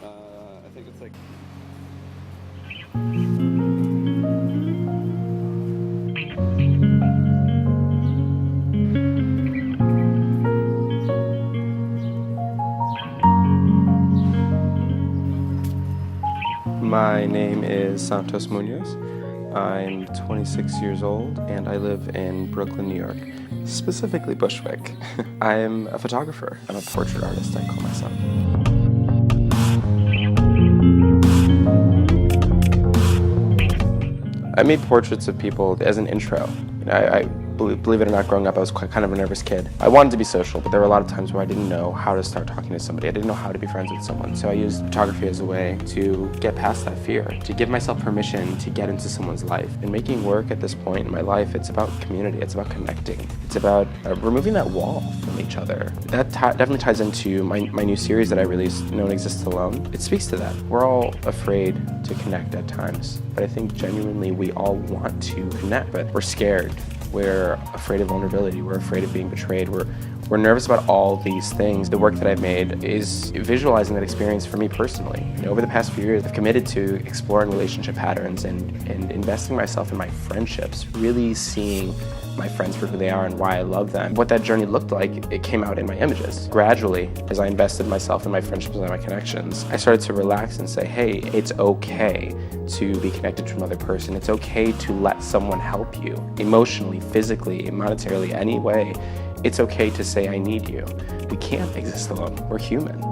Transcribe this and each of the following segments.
I think it's like... My name is Santos Muñoz. I'm 26 years old and I live in Brooklyn, New York, specifically Bushwick. I'm a photographer. I'm a portrait artist, I call myself. I made portraits of people as an intro. I believe it or not, growing up, I was kind of a nervous kid. I wanted to be social, but there were a lot of times where I didn't know how to start talking to somebody. I didn't know how to be friends with someone. So I used photography as a way to get past that fear, to give myself permission to get into someone's life. And making work at this point in my life, it's about community, it's about connecting. It's about removing that wall from each other. That definitely ties into my new series that I released, No One Exists Alone. It speaks to that. We're all afraid to connect at times, but I think genuinely we all want to connect, but we're scared. We're afraid of vulnerability. We're afraid of being betrayed. We're nervous about all these things. The work that I've made is visualizing that experience for me personally. Over the past few years, I've committed to exploring relationship patterns and investing myself in my friendships, really seeing my friends for who they are and why I love them. What that journey looked like, it came out in my images. Gradually, as I invested myself in my friendships and my connections, I started to relax and say, hey, it's okay to be connected to another person. It's okay to let someone help you emotionally, physically, monetarily, any way. It's okay to say, I need you. We can't exist alone. We're human.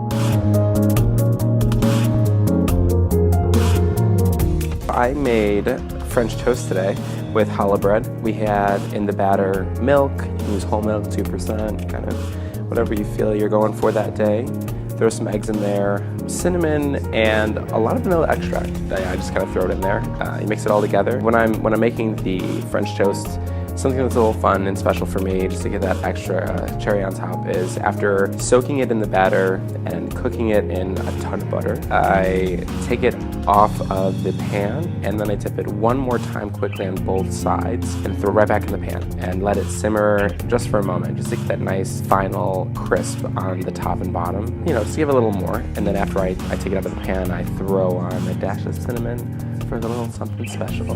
I made French toast today with challah bread. We had in the batter milk. You can use whole milk, 2%, kind of whatever you feel you're going for that day. Throw some eggs in there, cinnamon, and a lot of vanilla extract. I just kind of throw it in there. You mix it all together. When I'm making the French toast, something that's a little fun and special for me, just to get that extra cherry on top, is after soaking it in the batter and cooking it in a ton of butter, I take it off of the pan and then I dip it one more time quickly on both sides and throw it right back in the pan and let it simmer just for a moment, just to get that nice final crisp on the top and bottom. Just give it a little more. And then after I take it out of the pan, I throw on a dash of cinnamon for a little something special.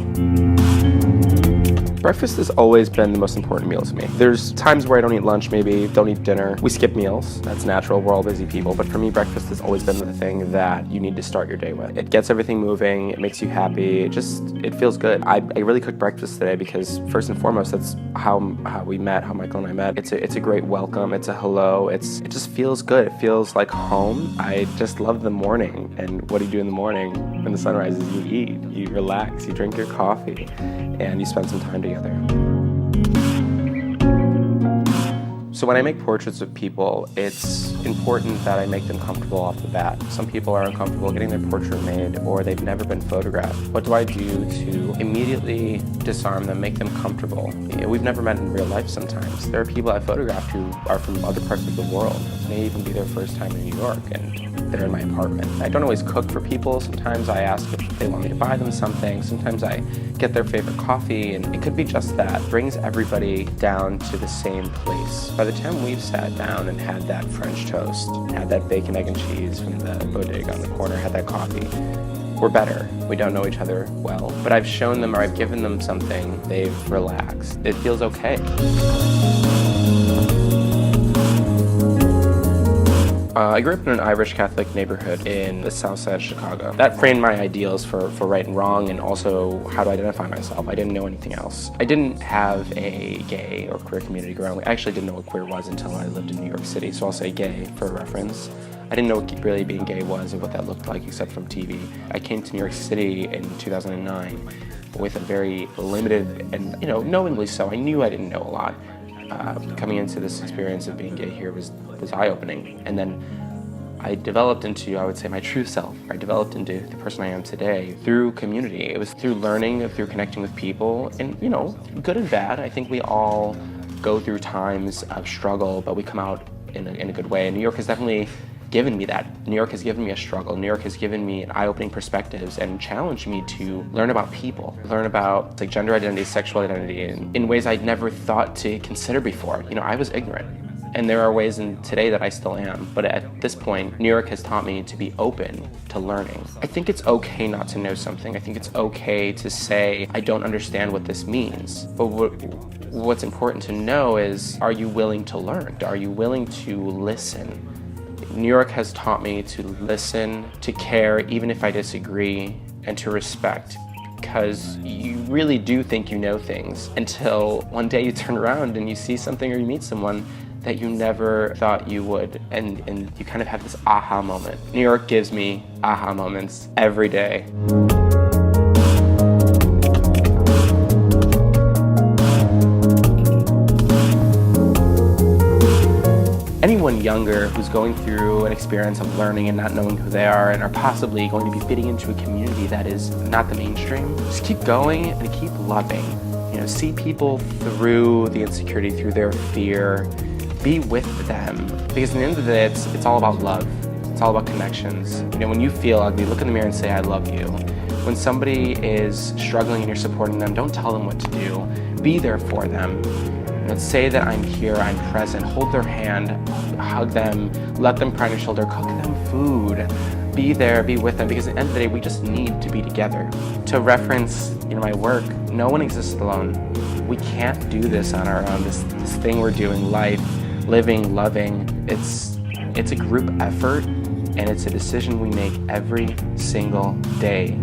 Breakfast has always been the most important meal to me. There's times where I don't eat lunch, maybe don't eat dinner. We skip meals. That's natural. We're all busy people. But for me, breakfast has always been the thing that you need to start your day with. It gets everything moving. It makes you happy. It feels good. I really cooked breakfast today because first and foremost, that's how we met, how Michael and I met. It's a great welcome. It's a hello. It just feels good. It feels like home. I just love the morning. And what do you do in the morning when the sun rises? You eat. You relax. You drink your coffee. And you spend some time together. So when I make portraits of people, it's important that I make them comfortable off the bat. Some people are uncomfortable getting their portrait made, or they've never been photographed. What do I do to immediately disarm them, make them comfortable? We've never met in real life sometimes. There are people I photographed who are from other parts of the world. It may even be their first time in New York, and they're in my apartment. I don't always cook for people. Sometimes I ask if they want me to buy them something. Sometimes I get their favorite coffee, and it could be just that. It brings everybody down to the same place. By the time we've sat down and had that French toast, had that bacon, egg, and cheese from the bodega on the corner, had that coffee, we're better. We don't know each other well, but I've shown them or I've given them something, they've relaxed. It feels okay. I grew up in an Irish Catholic neighborhood in the south side of Chicago. That framed my ideals for right and wrong, and also how to identify myself. I didn't know anything else. I didn't have a gay or queer community growing up. I actually didn't know what queer was until I lived in New York City, so I'll say gay for reference. I didn't know what really being gay was and what that looked like except from TV. I came to New York City in 2009 with a very limited, and knowingly so, I knew I didn't know a lot. Coming into this experience of being gay here was eye-opening. And then I developed into, I would say, my true self. I developed into the person I am today through community. It was through learning, through connecting with people, and good and bad. I think we all go through times of struggle, but we come out in a good way. And New York has definitely given me that. New York has given me a struggle. New York has given me eye-opening perspectives and challenged me to learn about people, learn about gender identity, sexual identity in ways I'd never thought to consider before. I was ignorant. And there are ways in today that I still am, but at this point, New York has taught me to be open to learning. I think it's okay not to know something. I think it's okay to say, I don't understand what this means. But what's important to know is, are you willing to learn? Are you willing to listen? New York has taught me to listen, to care, even if I disagree, and to respect. Because you really do think you know things until one day you turn around and you see something or you meet someone that you never thought you would, and you kind of have this aha moment. New York gives me aha moments every day. Anyone younger who's going through an experience of learning and not knowing who they are and are possibly going to be fitting into a community that is not the mainstream, just keep going and keep loving. You know, see people through the insecurity, through their fear. Be with them, because at the end of the day, it's all about love. It's all about connections. You know, when you feel ugly, look in the mirror and say, I love you. When somebody is struggling and you're supporting them, don't tell them what to do. Be there for them. You know, say that I'm here, I'm present. Hold their hand, hug them, let them cry on your shoulder, cook them food. Be there, be with them, because at the end of the day, we just need to be together. To reference, my work, no one exists alone. We can't do this on our own. This thing we're doing, life, living, loving, it's a group effort, and it's a decision we make every single day.